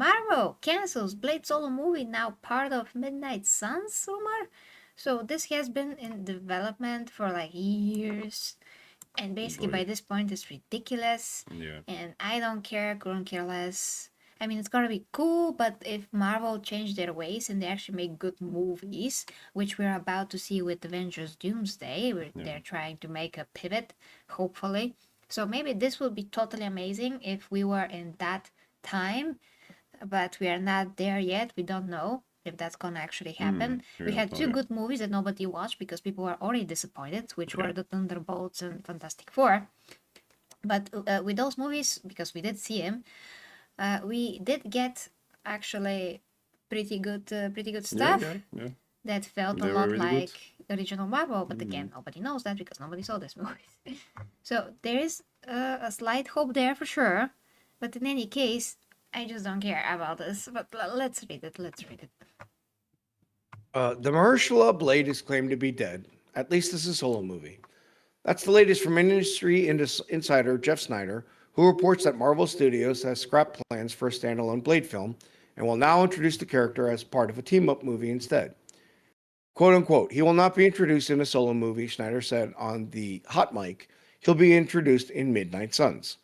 Marvel cancels Blade solo movie, now part of Midnight Suns rumor. So this has been in development for like years, and basically by Boy. this point it's ridiculous. Yeah. And I don't care, couldn't care less. I mean, it's gonna be cool, but if Marvel change their ways and they actually make good movies, which we're about to see with Avengers Doomsday, where Yeah. they're trying to make a pivot, hopefully. So maybe this will be totally amazing if we were in that time, but we are not there yet. We don't know if that's gonna actually happen. We We don't had know. two Yeah. good movies that nobody watched because people were already disappointed, which Yeah. were the Thunderbolts and Fantastic Four. But with those movies, because we did see them, we did get actually pretty good Yeah. stuff Yeah. Yeah. that felt a They were lot really good. like original Marvel. But again, nobody knows that because nobody saw these movies. So there is a slight hope there for sure. But in any case, I just don't care about this. But let's read it. Let's read it. The Mahershala Blade is claimed to be dead, at least as a solo movie. That's the latest from industry insider Jeff Snyder, who reports that Marvel Studios has scrapped plans for a standalone Blade film and will now introduce the character as part of a team up movie instead. Quote unquote, he will not be introduced in a solo movie, Schneider said on the hot mic. He'll be introduced in Midnight Suns.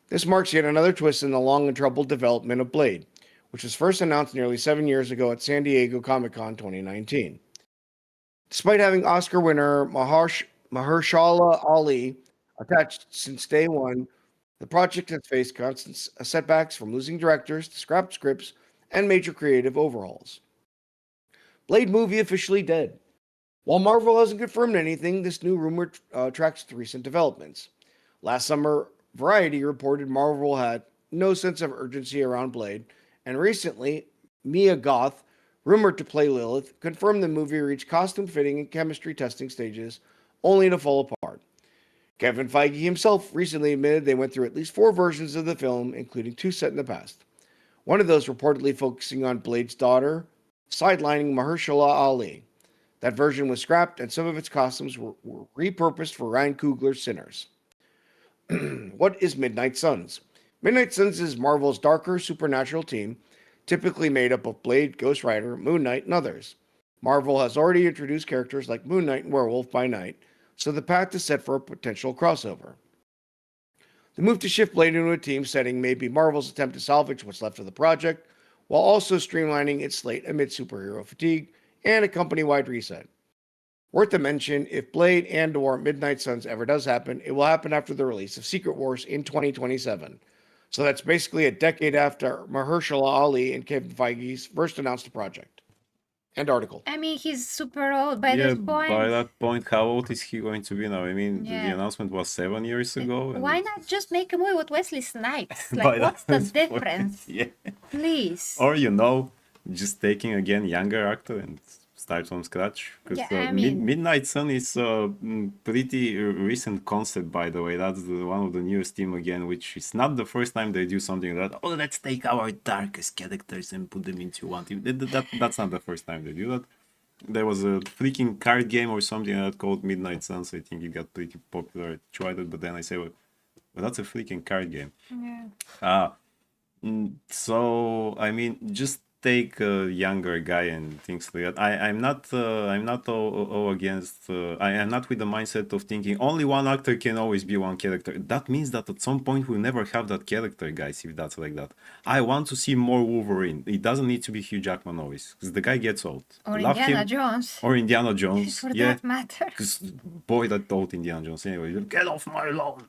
This marks yet another twist in the long and troubled development of Blade, which was first announced nearly 7 years ago at San Diego Comic Con 2019. Despite having Oscar winner Mahershala Ali attached since day one, the project has faced constant setbacks from losing directors to scrapped scripts and major creative overhauls. Blade movie officially dead. While Marvel hasn't confirmed anything, this new rumor tracks the recent developments. Last summer, Variety reported Marvel had no sense of urgency around Blade, and recently, Mia Goth, rumored to play Lilith, confirmed the movie reached costume fitting and chemistry testing stages, only to fall apart. Kevin Feige himself recently admitted they went through at least 4 versions of the film, including 2 set in the past. One of those reportedly focusing on Blade's daughter, sidelining Mahershala Ali. That version was scrapped, and some of its costumes were repurposed for Ryan Coogler's Sinners. What is Midnight Suns? Midnight Suns is Marvel's darker supernatural team, typically made up of Blade, Ghost Rider, Moon Knight, and others. Marvel has already introduced characters like Moon Knight and Werewolf by Night, so the path is set for a potential crossover. The move to shift Blade into a team setting may be Marvel's attempt to salvage what's left of the project, while also streamlining its slate amid superhero fatigue and a company-wide reset. Worth a mention, if Blade and or Midnight Suns ever does happen, it will happen after the release of Secret Wars in 2027. So that's basically a decade after Mahershala Ali and Kevin Feige's first announced the project. End article. I mean, he's super old by Yeah. this By point. that point, how old is he going to be now? I mean, the Yeah. announcement was 7 years ago, Why and not just make a movie with Wesley Snipes? Like, by what's the that point, difference? yeah. Please. Or just taking again younger actor and start from scratch. Because Yeah, I mean, Midnight Sun is a pretty recent concept, by the way. That's one of the newest team again, which is not the first time they do something like that. Oh, let's take our darkest characters and put them into one team. That's not the first time they do that. There was a freaking card game or something like that called Midnight Suns. I think it got pretty popular. I tried it, but then I say, well, that's a freaking card game. yeah. Uh, so I mean, just take a younger guy and things like that. I'm not all against. I am not with the mindset of thinking only one actor can always be one character. That means that at some point we'll never have that character, guys. If that's like that, I want to see more Wolverine. It doesn't need to be Hugh Jackman always, because the guy gets old. Or Love Indiana him, Jones, or Indiana Jones. for Yeah, that matter. because boy, that old Indiana Jones. Anyway, get off my lawn.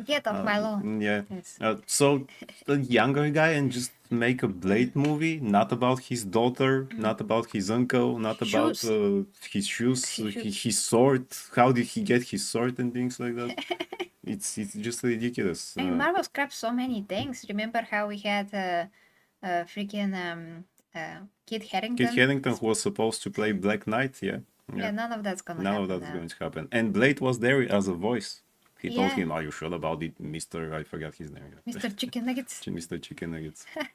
Get off my lawn. Yeah. Yes. So the younger guy and just make a Blade movie, not about his daughter, not about his uncle, not about Shoes. his shoes, Shoes. his sword. How did he get his sword and things like that? It's just ridiculous. I mean, Marvel scrapped so many things. Remember how we had freaking Kit Harington? Kit Harington, who was supposed to play Black Knight, yeah. Yeah, none of that's gonna None happen of that's now. going to happen. And Blade was there as a voice. He told Yeah. him, "Are you sure about it, Mister?" I forgot his name. Mr. Chicken Nuggets. Mr. Chicken Nuggets. I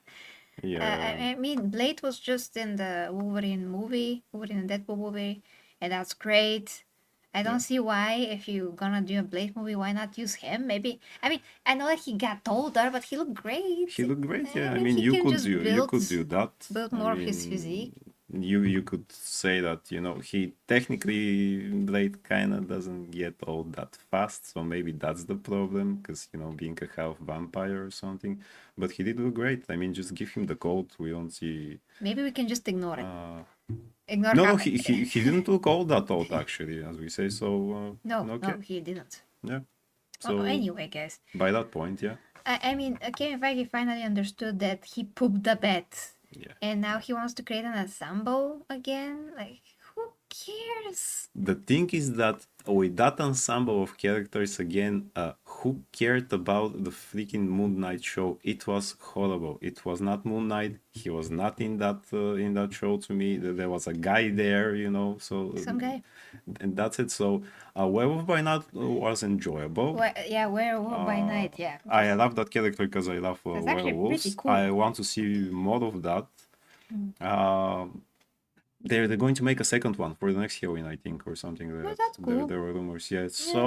Yeah. mean, Blade was just in the Wolverine movie, Wolverine and Deadpool movie, and that's great. I don't see why, if you're gonna do a Blade movie, why not use him? Maybe, I mean, I know that he got older, but he looked great. He looked great. Yeah, I I mean, mean, he can just you could do that. build I more of his mean, physique. you could say that, you know, he technically Blade kind of doesn't get all that fast, so maybe that's the problem, because, you know, being a half vampire or something. But he did look great. I mean, just give him the coat. We don't see. Maybe we can just ignore it. Uh, Ignore no, how. no, he didn't look all that old actually, as we say. So No, okay, he didn't. yeah. Oh, So anyway, guys. by that point, yeah, I mean, Kevin Feige finally understood that he pooped the bed. yeah. And now he wants to create an ensemble again? Like, who cares? The thing is that with that ensemble of characters again, who cared about the freaking Moon Knight show? It was horrible. It was not Moon Knight. He was not in that show to me. There was a guy there, you know. So Some guy. and that's it. So Werewolf by Night was enjoyable. Yeah, Werewolf by Night, yeah. I love that character because I love That's actually werewolves. pretty cool. I want to see more of that. They're going to make a second one for the next Halloween, I think, or something like that. that's cool. There were rumors, yeah. So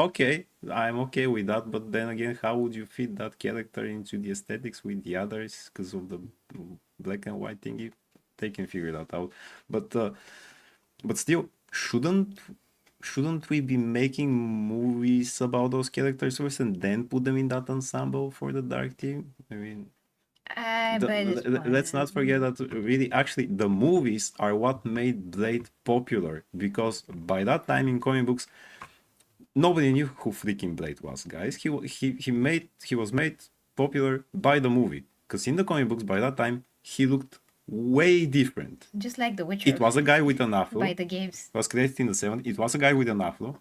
okay, I'm okay with that. But then again, how would you fit that character into the aesthetics with the others because of the black and white thingy? They can figure that out. But still, shouldn't we be making movies about those characters first and then put them in that ensemble for the Dark Team? I mean, let's not forget that really, actually, the movies are what made Blade popular, because by that time in comic books, nobody knew who freaking Blade was, guys. He was made popular by the movie, because in the comic books by that time he looked way different. Just like The Witcher. It was a guy with an afro. By the games. It was created in the 70s. It was a guy with an afro,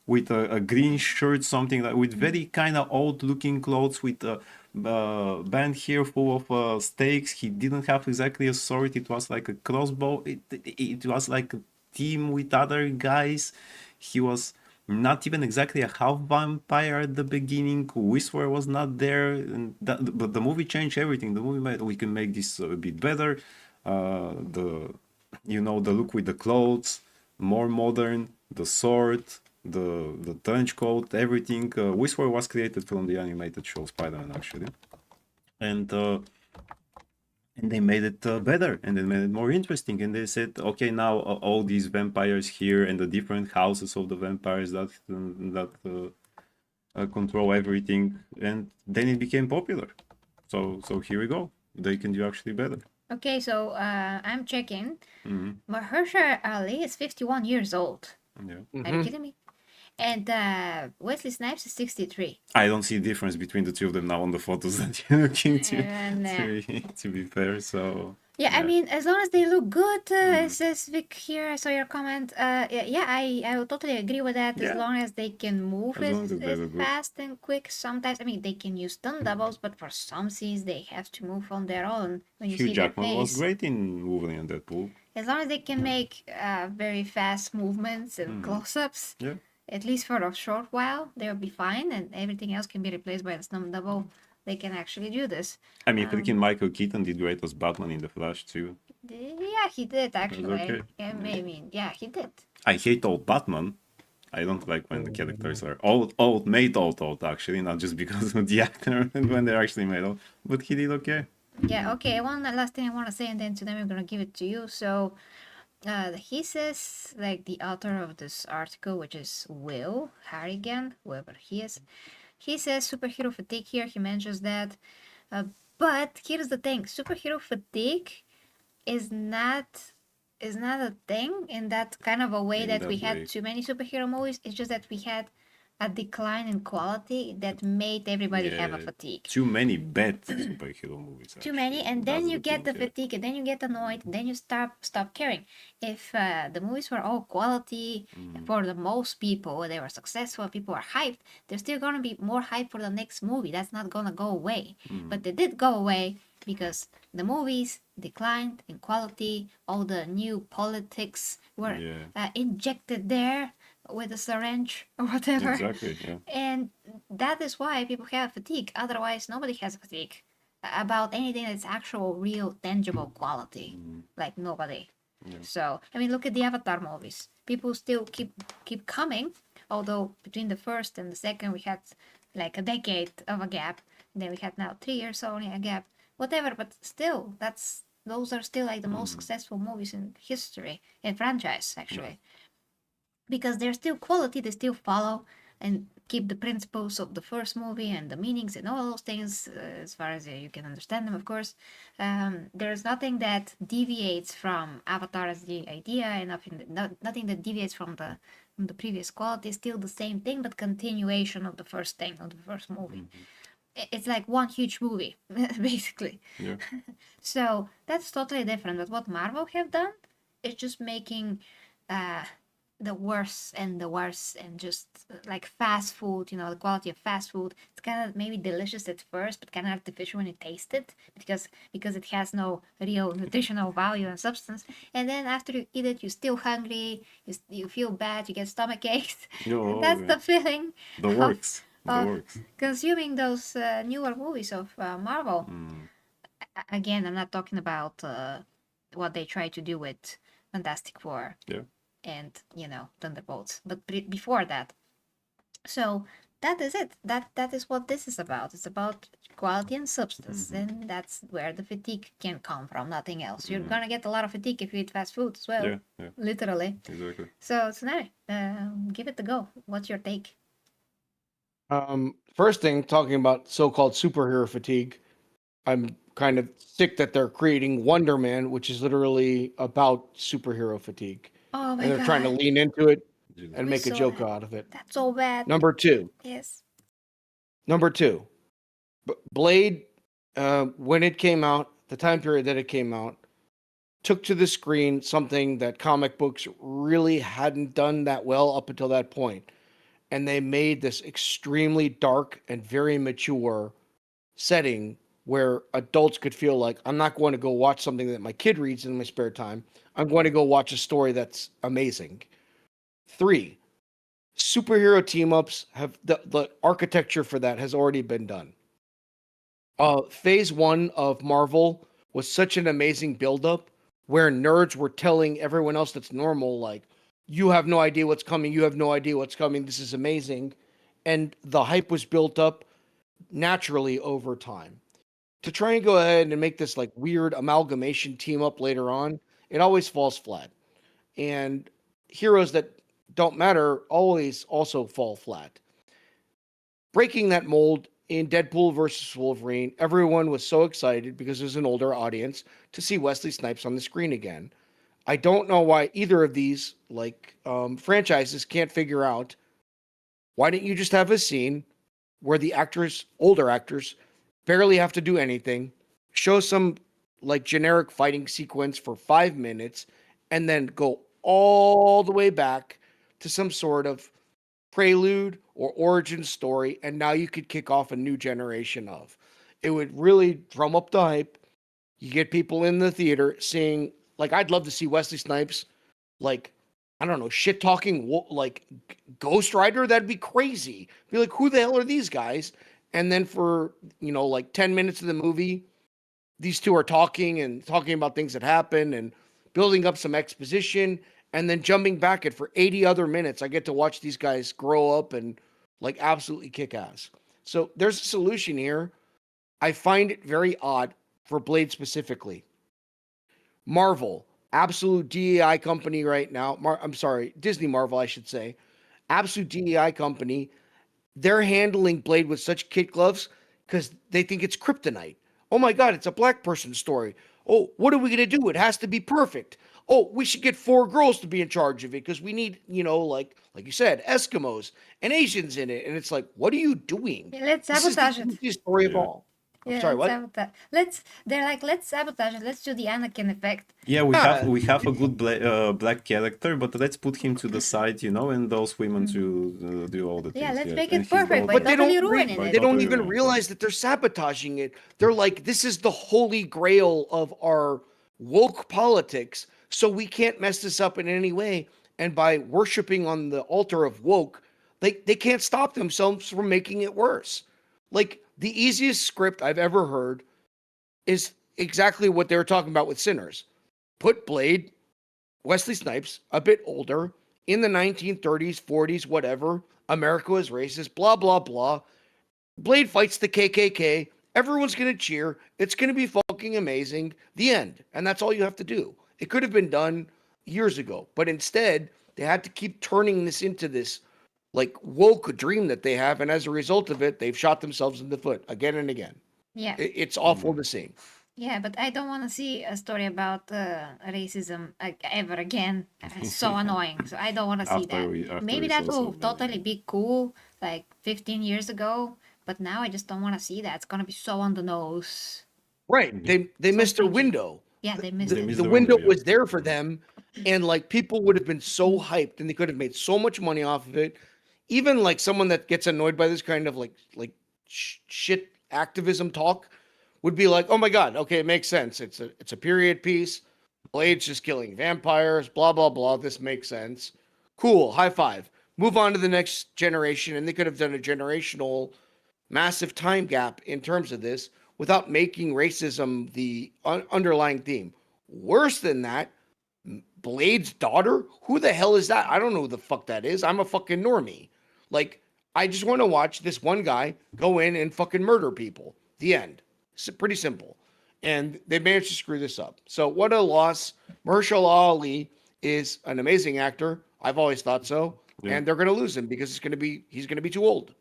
with a green shirt, something like, with very kind of old looking clothes, with a band here full of stakes. He didn't have exactly a sword. It was like a crossbow. It was like a team with other guys. He was not even exactly a half vampire at the beginning. Whistler was not there, but the movie changed everything. The movie made, we can make this a bit better. The look with the clothes, more modern, the sword, the trench coat, everything. Whistler was created from the animated show Spider-Man, actually, and they made it better, and they made it more interesting. And they said, okay, now all these vampires here and the different houses of the vampires that control everything, and then it became popular. So here we go. They can do actually better. Okay, so I'm checking. Mahershala Ali is 51 years old. Yeah. Are you kidding me? And Wesley Snipes is 63. I don't see a difference between the two of them now on the photos that you're looking to be fair. So yeah, I mean, as long as they look good, says Vic here. I saw your comment. I would totally agree with that. As long as they can move as it fast and quick. Sometimes, I mean, they can use stunt doubles, but for some scenes, they have to move on their own. When you Hugh see Jackman their face. was great in Wolverine and Deadpool. As long as they can make very fast movements and close-ups. Yeah. At least for a short while, they'll be fine, and everything else can be replaced by the stunt double. They can actually do this. I mean, freaking Michael Keaton did great as Batman in The Flash too. Yeah, he did actually. Okay. Yeah, maybe. Yeah, he did. I hate old Batman. I don't like when the characters are old, made old actually, not just because of the actor and when they're actually made old. But he did okay. Yeah, okay. One last thing I want to say, and then to them I'm gonna give it to you. So, he says, like the author of this article, which is Will Harrigan, whoever he is, he says superhero fatigue here. He mentions that, but here's the thing: superhero fatigue is not a thing in that kind of a way that we had too many superhero movies. It's just that we had a decline in quality that made everybody have a fatigue. Too many bad superhero movies. Too many, and then you get the fatigue, and then you get annoyed, and then you stop caring. If the movies were all quality for the most people, they were successful, people were hyped, there's still gonna be more hype for the next movie. That's not gonna go away. But they did go away because the movies declined in quality. All the new politics were injected there with a syringe or whatever. Exactly, yeah. And that is why people have fatigue. Otherwise, nobody has fatigue about anything that's actual, real, tangible quality. Like nobody. So I mean, look at the Avatar movies. People still keep coming, although between the first and the second we had like a decade of a gap. Then we had now 3 years only a gap. Whatever, but still, those are still like the most successful movies in history in franchise actually, because they're still quality. They still follow and keep the principles of the first movie and the meanings and all those things as far as you can understand them, of course. There's nothing that deviates from Avatar as the idea, and nothing that deviates from the previous quality. It's still the same thing, but continuation of the first thing, of the first movie. It's like one huge movie, basically. Yeah. So that's totally different. But what Marvel have done is just making the worse and the worse, and just like fast food, the quality of fast food. It's kind of maybe delicious at first, but kind of artificial when you taste it, because it has no real nutritional value and substance. And then after you eat it, you're still hungry, you feel bad, you get stomach aches. Oh, And that's yeah. the feeling The of- works. The of works. consuming those newer movies of Marvel. Again, I'm not talking about what they try to do with Fantastic Four Yeah. and Thunderbolts, but before that. So that is it. That is what this is about. It's about quality and substance, and that's where the fatigue can come from. Nothing else. You're gonna get a lot of fatigue if you eat fast food as well. Yeah. Yeah. Literally. Exactly. So tonight, give it a go. What's your take? First thing, talking about so-called superhero fatigue, I'm kind of sick that they're creating Wonder Man, which is literally about superhero fatigue, Oh my and they're god. trying to lean into it Jesus. and We make a saw joke that. out of it. That's so bad. Number two, Yes. Blade, when it came out, the time period that it came out, took to the screen something that comic books really hadn't done that well up until that point. And they made this extremely dark and very mature setting where adults could feel like, I'm not going to go watch something that my kid reads in my spare time. I'm going to go watch a story that's amazing. 3, superhero team ups have the architecture for that has already been done. Phase 1 of Marvel was such an amazing buildup where nerds were telling everyone else that's normal, like, you have no idea what's coming, you have no idea what's coming, this is amazing. And the hype was built up naturally over time. To try and go ahead and make this like weird amalgamation team up later on, it always falls flat. And heroes that don't matter always also fall flat. Breaking that mold in Deadpool versus Wolverine, everyone was so excited because there's an older audience to see Wesley Snipes on the screen again. I don't know why either of these franchises can't figure out, why didn't you just have a scene where the actors, older actors, barely have to do anything, show some like generic fighting sequence for 5 minutes, and then go all the way back to some sort of prelude or origin story, and now you could kick off a new generation of. It would really drum up the hype. You get people in the theater seeing, like, I'd love to see Wesley Snipes, like, I don't know, shit talking like Ghost Rider. That'd be crazy. Be like, who the hell are these guys? And then for, like 10 minutes of the movie, these two are talking about things that happen and building up some exposition, and then jumping back at for 80 other minutes. I get to watch these guys grow up and like absolutely kick ass. So there's a solution here. I find it very odd for Blade specifically. Marvel, absolute DEI company right now. I'm sorry, Disney Marvel, I should say. Absolute DEI company. They're handling Blade with such kid gloves because they think it's kryptonite. Oh my God, it's a black person story. Oh, what are we going to do? It has to be perfect. Oh, we should get 4 girls to be in charge of it because we need, like you said, Eskimos and Asians in it. And it's like, what are you doing? Yeah, let's This is sabotage the it. easiest story of Yeah. all. I'm Yeah, sorry, what? They're like, let's sabotage it. Let's do the Anakin effect. Yeah, Yeah. we have a good black character, but let's put him to the side, and those women to do all the things. Yeah, let's yes. make And it his perfect by daughter- But they totally don't ruining By it. they don't totally even ruining it. realize that they're sabotaging it. They're like, this is the holy grail of our woke politics, so we can't mess this up in any way. And by worshiping on the altar of woke, they can't stop themselves from making it worse. Like, the easiest script I've ever heard is exactly what they were talking about with Sinners. Put Blade Wesley Snipes, a bit older, in the 1930s, 40s, whatever. America was racist, blah, blah, blah. Blade fights the KKK. Everyone's going to cheer. It's going to be fucking amazing. The end. And that's all you have to do. It could have been done years ago, but instead, they had to keep turning this into this like woke dream that they have. And as a result of it, they've shot themselves in the foot again and again. Yeah. It's awful to see. Yeah, but I don't want to see a story about racism ever again. It's so annoying. So I don't want to see that. Maybe that will totally be cool like 15 years ago, but now I just don't want to see that. It's gonna be so on the nose. Right. They missed their window. Yeah, they missed it. The window was there for them, and like people would have been so hyped, and they could have made so much money off of it. Even like someone that gets annoyed by this kind of like shit activism talk would be like, oh my god, okay, it makes sense. It's a period piece. Blade's just killing vampires. Blah blah blah. This makes sense. Cool. High five. Move on to the next generation, and they could have done a generational, massive time gap in terms of this without making racism the underlying theme. Worse than that, Blade's daughter? Who the hell is that? I don't know who the fuck that is. I'm a fucking normie. Like, I just want to watch this one guy go in and fucking murder people. The end. It's pretty simple. And they managed to screw this up. So what a loss. Mahershala Ali is an amazing actor. I've always thought so. Yeah. And they're going to lose him because he's going to be too old.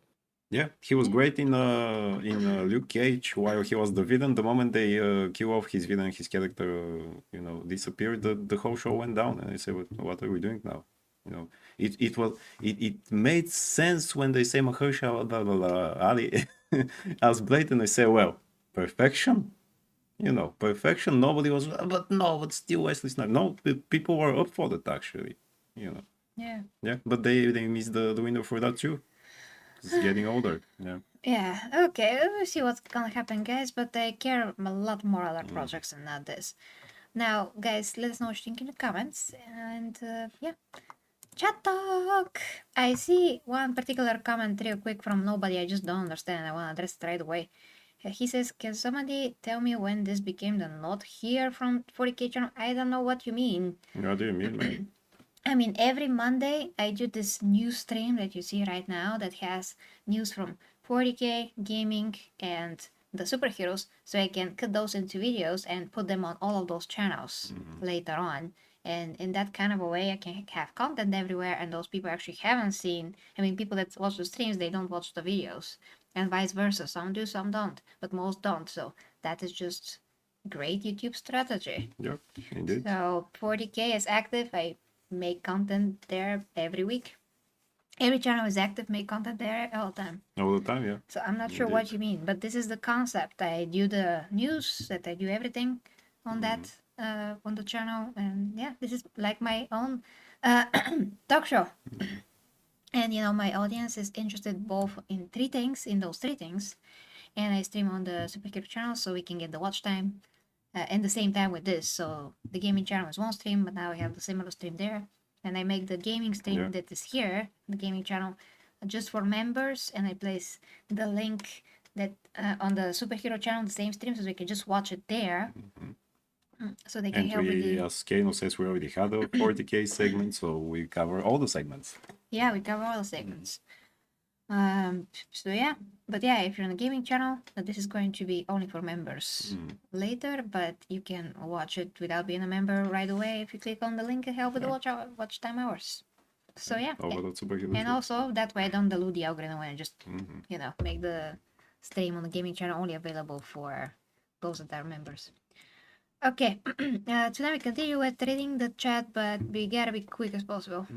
Yeah, he was great in Luke Cage while he was the villain. The moment they kill off his villain, his character, disappeared. The whole show went down, and I said, "What are we doing now?" It made sense when they say Mahershala Ali as Blade, and I say, "Well, perfection." Perfection. Nobody was, but still Wesley Snipes. No, people were up for that actually. Yeah. Yeah, but they missed the window for that too. It's getting older. Yeah. Okay. We'll see what's gonna happen, guys. But I care a lot more other projects than not this. Now, guys, let us know what you think in the comments. And yeah, chat talk. I see one particular comment real quick from nobody. I just don't understand. I want to address it right away. He says, "Can somebody tell me when this became the not here from 40K channel?" I don't know what you mean. What do you mean, man? I mean, every Monday I do this news stream that you see right now that has news from 40K, gaming, and the superheroes, so I can cut those into videos and put them on all of those channels later on. And in that kind of a way, I can have content everywhere, and those people actually haven't seen. I mean, people that watch the streams, they don't watch the videos, and vice versa. Some do, some don't, but most don't. So that is just great YouTube strategy. Yep, indeed. So 40K is active. I make content there every week. Every channel is active, make content there all the time. All the time, yeah. So I'm not sure what you mean, but this is the concept. I do the news, that I do everything on that on the channel, and yeah, this is like my own talk show. And my audience is interested both in those three things, and I stream on the superhero channel so we can get the watch time. And the same time with this, so the gaming channel is one stream, but now we have the similar stream there, and I make the gaming stream that is here, the gaming channel, just for members, and I place the link that on the superhero channel, the same stream, so they can just watch it there, so they can help with the... As Kano says, we already had a 40K segment, so we cover all the segments. Yeah, we cover all the segments. So yeah, but yeah, if you're on the gaming channel, this is going to be only for members later, but you can watch it without being a member right away if you click on the link and help with the watch time hours. So yeah, and also that way I don't dilute the algorithm when I just make the stream on the gaming channel only available for those that are members. Okay, today we continue with reading the chat, but we gotta be quick as possible.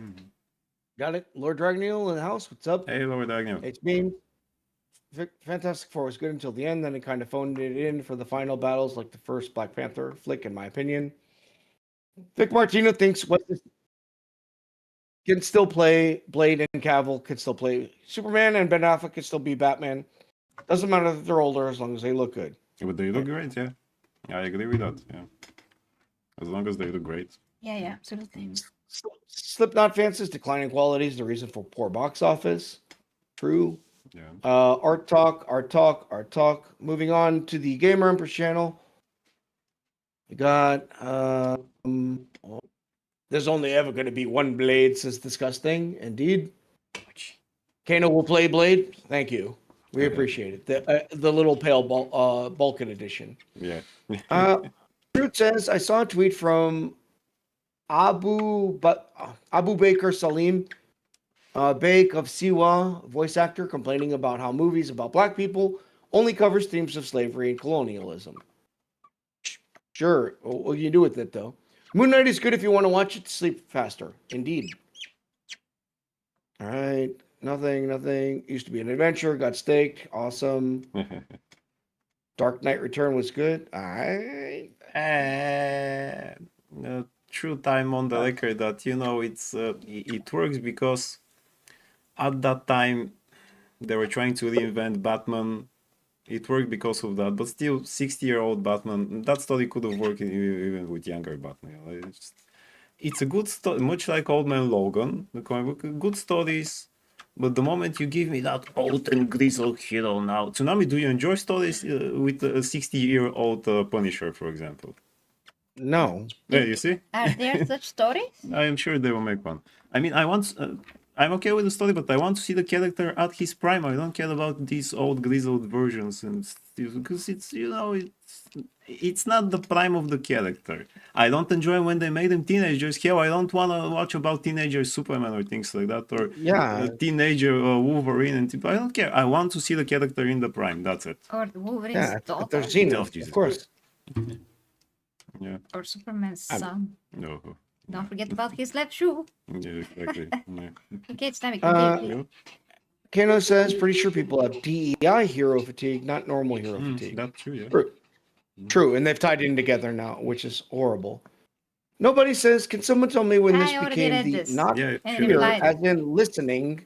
Got it. Lord Dragneel in the house. What's up? Hey, Lord Dragneel. It's me. Fantastic Four was good until the end. Then it kind of phoned it in for the final battles, like the first Black Panther flick, in my opinion. Vic Martino thinks can still play Blade, and Cavill can still play Superman, and Ben Affleck can still be Batman. Doesn't matter that they're older as long as they look good. Yeah, but they look great, yeah. I agree with that, yeah. As long as they look great. Yeah, absolutely. Slipknot fans says declining quality is the reason for poor box office. True. Yeah. Art talk. Moving on to the Gamer Empress channel. We got There's only ever going to be one Blade, says Disgusting. Indeed. Kano will play Blade. Thank you. We appreciate it. The little pale Balkan edition. Yeah. Truth says, I saw a tweet from Abu Baker Salim, Bake of Siwa, voice actor, complaining about how movies about black people only covers themes of slavery and colonialism. Sure, what can you do with it though? Moon Knight is good if you want to watch it to sleep faster. Indeed. All right, nothing. Used to be an adventure, got staked. Awesome. Dark Knight Return was good. All right. True time on the record that it works because at that time they were trying to reinvent Batman. It worked because of that, but still, 60-year-old Batman. That story could have worked even with younger Batman. It's a good story, much like Old Man Logan, the comic book. Good stories, but the moment you give me that old and grizzled hero now, Tsunami, do you enjoy stories with a 60-year-old Punisher, for example? No. Yeah, you see? Are there such stories? I am sure they will make one. I mean, I'm okay with the story, but I want to see the character at his prime. I don't care about these old grizzled versions and because it's not the prime of the character. I don't enjoy when they made them teenagers. Hell, I don't want to watch about teenager Superman or things like that, or teenager Wolverine and I don't care. I want to see the character in the prime. That's it. Or Wolverine's daughter? They're Zenith, of course. Yeah. Or Superman's son? No. Don't forget about his left shoe. Yeah, exactly. Yeah. Okay, it's time. Continue. Kano says, pretty sure people have DEI hero fatigue, not normal hero fatigue. That's true, yeah. True, and they've tied in together now, which is horrible. Nobody says, can someone tell me when this became the not Yeah, here, as in listening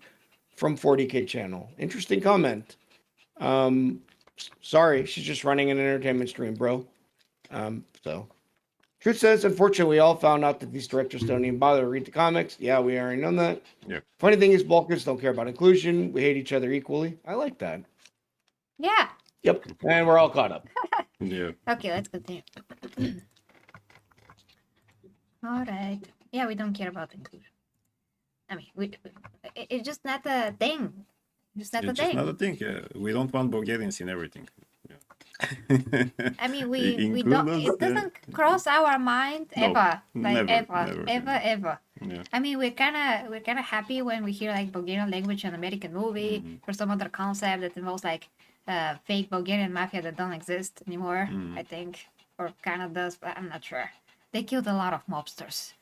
from 40K channel? Interesting comment. Sorry, she's just running an entertainment stream, bro. So Truth says, unfortunately, we all found out that these directors don't even bother to read the comics. Yeah, we already know that. Yeah. Funny thing is, Balkans don't care about inclusion. We hate each other equally. I like that. Yeah. Yep. And we're all caught up. Yeah. Okay, let's continue. All right. Yeah, we don't care about inclusion. I mean, it's just not a thing. It's not a It's just thing. not a thing. Yeah. We don't want Bulgarians in everything. I mean, we Include don't. us, It doesn't cross our mind No, ever, like never, ever. Yeah. I mean, we're kind of happy when we hear like Bulgarian language in American movie or some other concept that involves like fake Bulgarian mafia that don't exist anymore. I think, or kind of does, but I'm not sure. They killed a lot of mobsters.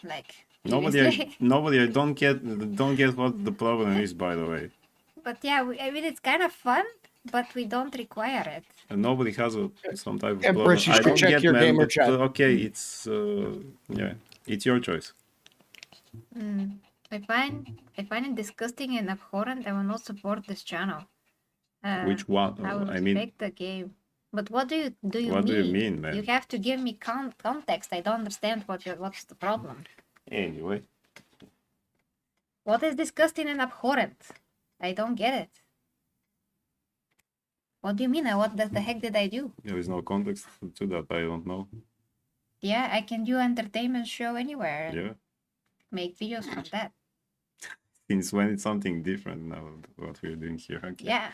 Like previously. Nobody. I don't get what the problem is. By the way, But yeah, I mean, it's kind of fun, but we don't require it. and nobody has some type of Yeah, problem. Bruce, you I should don't check get your man, gamer but, chat. okay, it's it's your choice. I find it disgusting and abhorrent. I will not support this channel. Which one? I will I mean, respect the game. But what do you mean? What do you mean, man? You have to give me context. I don't understand what's the problem. anyway. What is disgusting and abhorrent? I don't get it. What do you mean? What the heck did I do? There is no context to that. I don't know. Yeah, I can do entertainment show anywhere and Yeah. make videos from that. Since when it's something different now, what we're doing here. Okay. Yeah.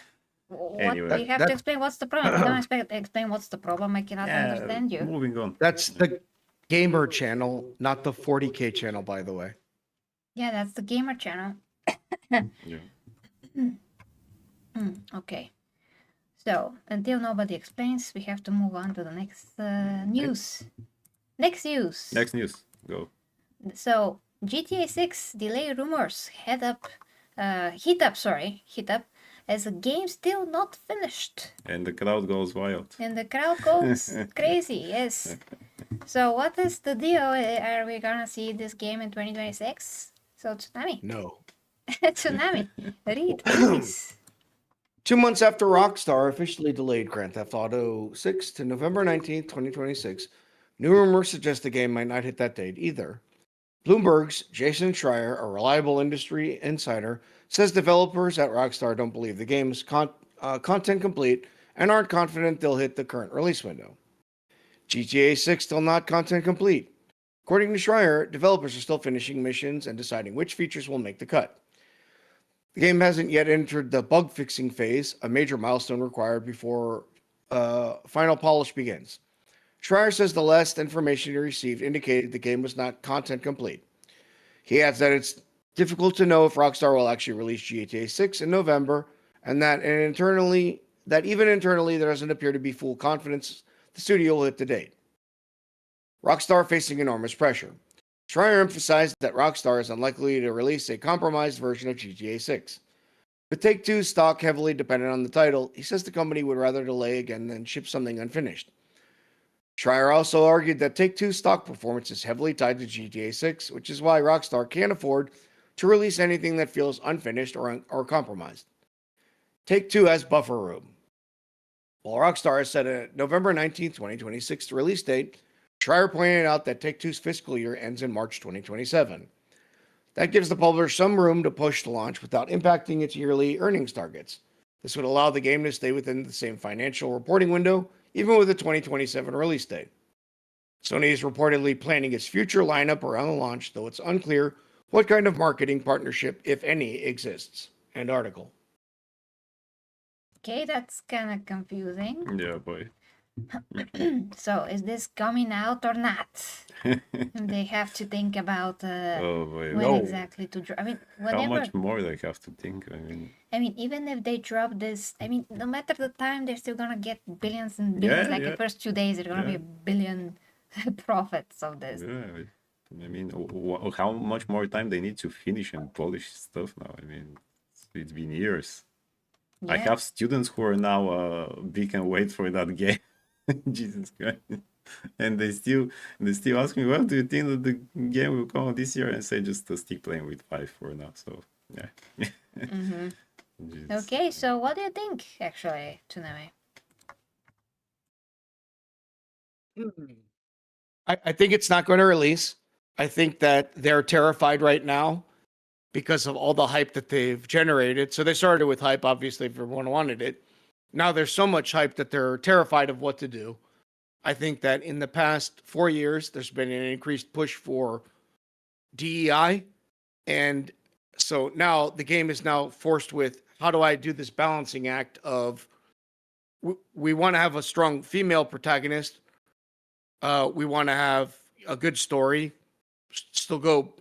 What, Anyway. you have to explain what's the problem. If you don't explain what's the problem, I cannot understand you. Moving on. That's the gamer channel, not the 40K channel, by the way. Yeah, that's the gamer channel. Yeah. Okay. So, until nobody explains, we have to move on to the next news. Next news. Next news. Go. So, GTA 6 delay rumors heat up, as a game still not finished. And the crowd goes wild. And the crowd goes crazy, yes. So, what is the deal? Are we gonna see this game in 2026? So, Tsunami. No. Tsunami, read, please. 2 months after Rockstar officially delayed Grand Theft Auto 6 to November 19th, 2026, new rumors suggest the game might not hit that date either. Bloomberg's Jason Schreier, a reliable industry insider, says developers at Rockstar don't believe the game's content complete and aren't confident they'll hit the current release window. GTA 6 still not content complete. According to Schreier, developers are still finishing missions and deciding which features will make the cut. The game hasn't yet entered the bug fixing phase, a major milestone required before final polish begins. Schreier says the last information he received indicated the game was not content complete. He adds that it's difficult to know if Rockstar will actually release GTA 6 in November, and that even internally there doesn't appear to be full confidence the studio will hit the date. Rockstar facing enormous pressure. Schreier emphasized that Rockstar is unlikely to release a compromised version of GTA 6. With Take-Two's stock heavily dependent on the title, he says the company would rather delay again than ship something unfinished. Schreier also argued that Take-Two's stock performance is heavily tied to GTA 6, which is why Rockstar can't afford to release anything that feels unfinished or compromised. Take-Two has buffer room. While Rockstar has set a November 19, 2026 release date, Schreier pointed out that Take-Two's fiscal year ends in March 2027. That gives the publisher some room to push the launch without impacting its yearly earnings targets. This would allow the game to stay within the same financial reporting window, even with a 2027 release date. Sony is reportedly planning its future lineup around the launch, though it's unclear what kind of marketing partnership, if any, exists. End article. Okay, that's kind of confusing. Yeah, boy. So, is this coming out or not? They have to think about Oh boy. when No. exactly to drop. I mean, How whenever. much more they have to think? I mean, even if they drop this, I mean, no matter the time, they're still gonna get billions and billions. Yeah, The yeah. first 2 days, they're gonna be Yeah. a billion profits of this. Yeah, I mean, how much more time they need to finish and polish stuff now? I mean, it's been years. I Yeah. have students who are now big and wait for that game. Jesus Christ. And they still ask me, well, do you think that the game will come out this year? And say just stick playing with 5 for now. So yeah. Mm-hmm. Jesus. Okay, so what do you think, actually, Tsunami? I think it's not going to release. I think that they're terrified right now because of all the hype that they've generated. So they started with hype, obviously, if everyone wanted it. Now there's so much hype that they're terrified of what to do. I think that in the past 4 years, there's been an increased push for DEI. And so now the game is now forced with, how do I do this balancing act of, we want to have a strong female protagonist. We want to have a good story, still go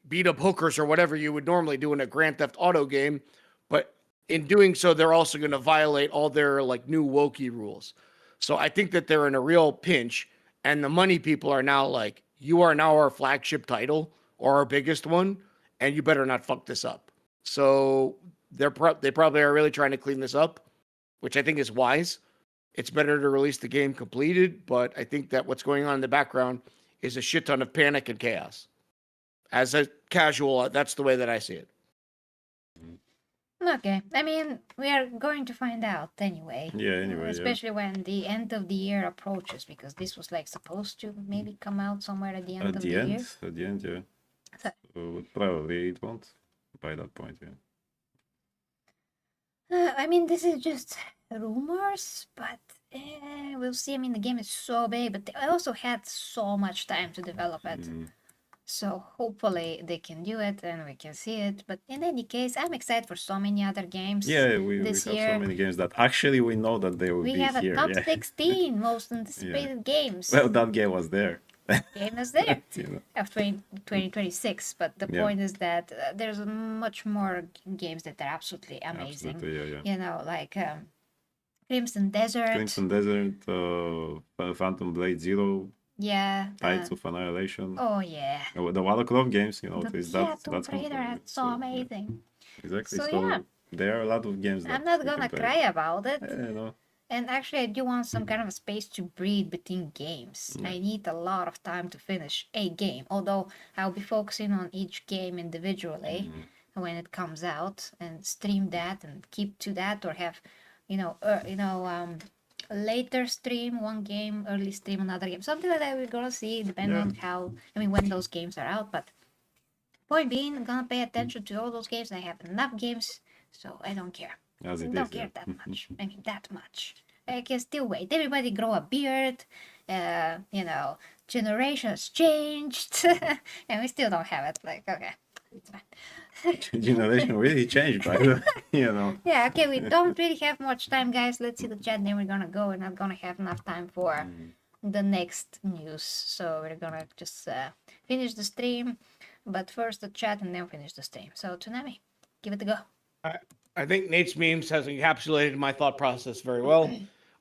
beat up hookers or whatever you would normally do in a Grand Theft Auto game. But in doing so, they're also going to violate all their like new wokey rules. So I think that they're in a real pinch, and the money people are now like, you are now our flagship title or our biggest one, and you better not fuck this up. So they probably are really trying to clean this up, which I think is wise. It's better to release the game completed, but I think that what's going on in the background is a shit ton of panic and chaos. As a casual, that's the way that I see it. Okay, I mean, we are going to find out anyway. Yeah, anyway, yeah. Especially when the end of the year approaches, because this was like supposed to maybe come out somewhere at the end At of the the end, year. yeah. So- So probably it won't by that point, yeah. I mean, this is just rumors, but we'll see. I mean, the game is so big, but they also had so much time to develop it. Mm. So hopefully they can do it and we can see it. But in any case, I'm excited for so many other games. Yeah, we have this so year. many games that actually we know that they will We be have a here. top Yeah. 16 most anticipated games. Well, that game was there. Game is there You know. of 2026. But the Yeah. point is that there's much more games that are absolutely amazing. Absolutely, yeah. You know, like Crimson Desert. Crimson Desert, Phantom Blade Zero, Yeah. Tides of Annihilation. Oh yeah. The Lara Croft games, you know, The, is yeah, that's Tomb that's Raider, confirmed. that's so Yeah, amazing. exactly. So, So, yeah. there are a lot of games that I'm not we can gonna play. cry about it. Yeah, no. And actually, I do want some kind of a space to breathe between games. I need a lot of time to finish a game. Although I'll be focusing on each game individually when it comes out and stream that and keep to that, or have, later stream one game, early stream another game, something like that. We're gonna see depending on when those games are out. But point being, I'm gonna pay attention to all those games. I have enough games, so I don't care. As it Don't is, care yeah. that much. I can still wait. Everybody grow a beard. generations changed, and we still don't have it. Like, okay, it's fine. Generation really changed, by the way, you know. Yeah, okay, we don't really have much time, guys. Let's see the chat, then we're gonna go. We're not gonna have enough time for the next news. So we're gonna just finish the stream, but first the chat and then finish the stream. So, Tsunami, give it a go. I think Nate's memes has encapsulated my thought process very well.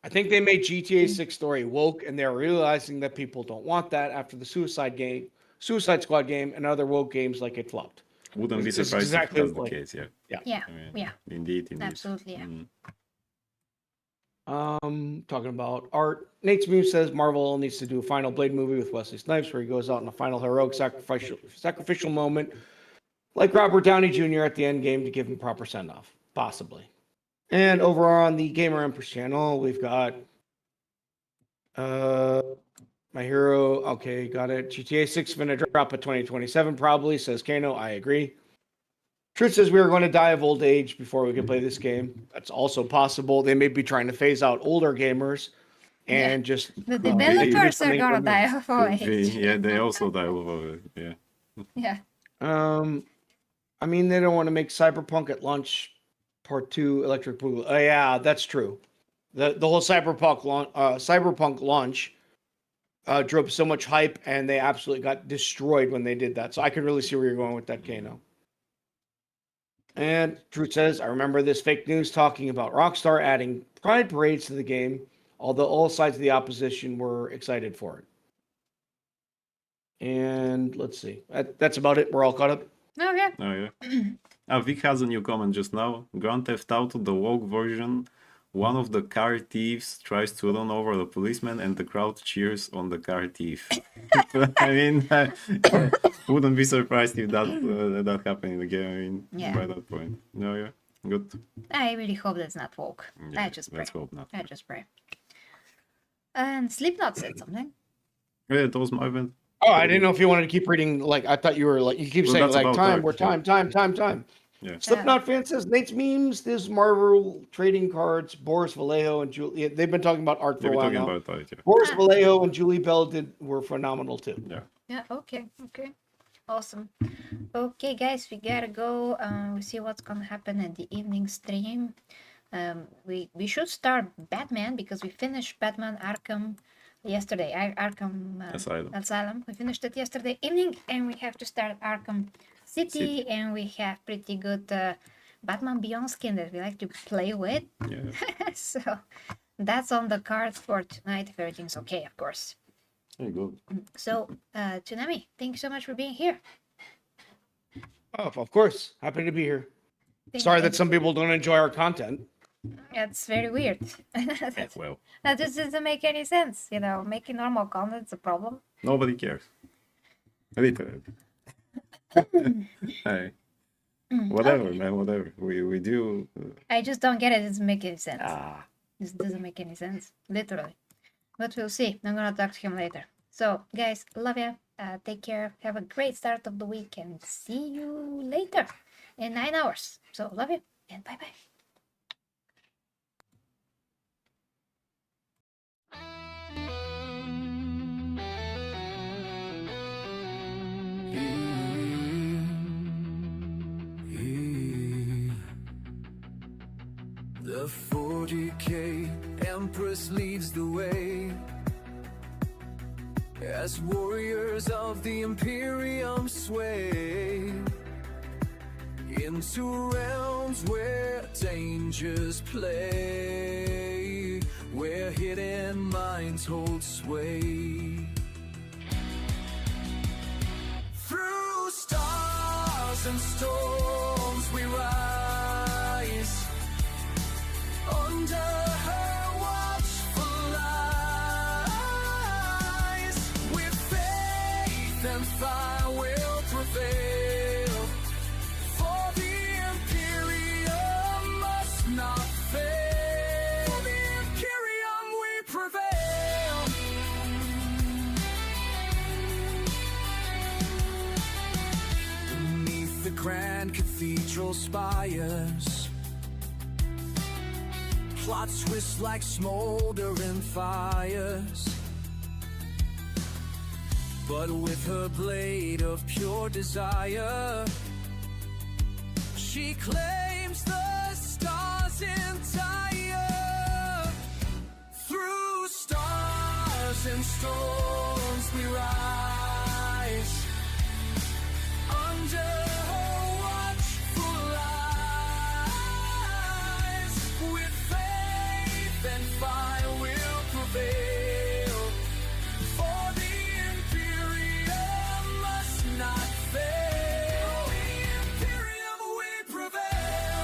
I think they made GTA 6 story woke, and they're realizing that people don't want that after the Suicide Squad game, and other woke games like it flopped. Wouldn't be It's surprised exactly if that's the like- case, yeah. Yeah, I mean, yeah, Indeed. absolutely, yeah. Talking about art, Nate's meme says Marvel needs to do a final Blade movie with Wesley Snipes, where he goes out in a final heroic sacrificial moment, like Robert Downey Jr. at the end game, to give him proper send off, possibly. And over on the Gamer Empress channel, we've got My Hero. Okay, got it. GTA 6 gonna drop at 2027 probably, says Kano. I agree. Truth says we are going to die of old age before we can play this game. That's also possible. They may be trying to phase out older gamers and just The do developers are something gonna for me. die of old Could be, age. yeah, they also die over it, yeah. Yeah. I mean, they don't want to make Cyberpunk at launch part 2 Electric Boogaloo. Oh yeah, that's true. The whole Cyberpunk launch drove so much hype, and they absolutely got destroyed when they did that. So I can really see where you're going with that, Kano. And Truth says, I remember this fake news talking about Rockstar adding pride parades to the game, although all sides of the opposition were excited for it. And let's see. That's about it. We're all caught up. Okay. Oh, yeah. Vic has a new comment just now. Grand Theft Auto, the woke version. One of the car thieves tries to run over the policeman and the crowd cheers on the car thief. I mean, wouldn't be surprised if that happened in the game. I mean, Yeah. by that point. No, yeah. Good. I really hope that's not woke. Yeah, I just pray. let's hope not. I just pray. And Slipknot said something. Yeah, that was my event. Oh, I didn't know if you wanted to keep reading. Like, I thought you were like, you keep Well, saying that's like about time, art, we're yeah. time. Yeah. Slipknot fan says Nate's memes, this Marvel trading cards, Boris Vallejo and Julie. They've been talking about art for They a were while talking now. about that, yeah. Boris Vallejo and Julie Bell were phenomenal too. Yeah. Yeah, okay. Awesome. Okay, guys, we gotta go. We see what's gonna happen at the evening stream. We should start Batman because we finished Batman Arkham yesterday. Arkham Asylum. We finished it yesterday evening, and we have to start Arkham City, and we have pretty good Batman Beyond skin that we like to play with. Yeah. So that's on the cards for tonight if everything's okay, of course. Very good. So, Tsunami, thank you so much for being here. Oh, of course. Happy to be here. Thank Sorry you. that some people don't enjoy our content. That's very weird. Yeah, well, That just doesn't make any sense. You know, making normal content's a problem. nobody cares. Literally. Hey. Whatever, man, whatever. We do. I just don't get it. It doesn't make any sense. Ah. This doesn't make any sense, literally. But we'll see. I'm gonna talk to him later. So, guys, love ya. Take care. Have a great start of the week, and see you later in 9 hours. So, love you, and bye bye. The 40K Empress leads the way as warriors of the imperium sway into realms where dangers play, where hidden minds hold sway. Through stars and storms we rise, under her watchful eyes, with faith and fire will prevail, for the imperium must not fail. For the imperium we prevail. Beneath the grand cathedral spires, plots twist like smoldering fires. But with her blade of pure desire, she claims the stars entire. Through stars and storms we rise, under her watchful eyes. With faith and fire we'll prevail, for the imperium must not fail. The imperium we prevail.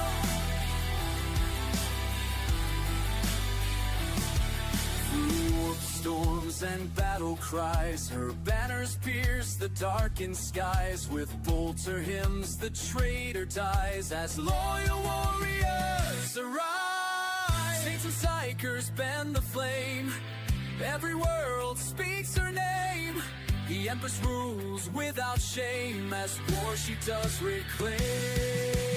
Through storms and battle cries, her banners pierce the darkened skies. With bolter hymns the traitor dies, as loyal warriors arise. Saints and psychers bend the flame, every world speaks her name. The Empress rules without shame, as war she does reclaim.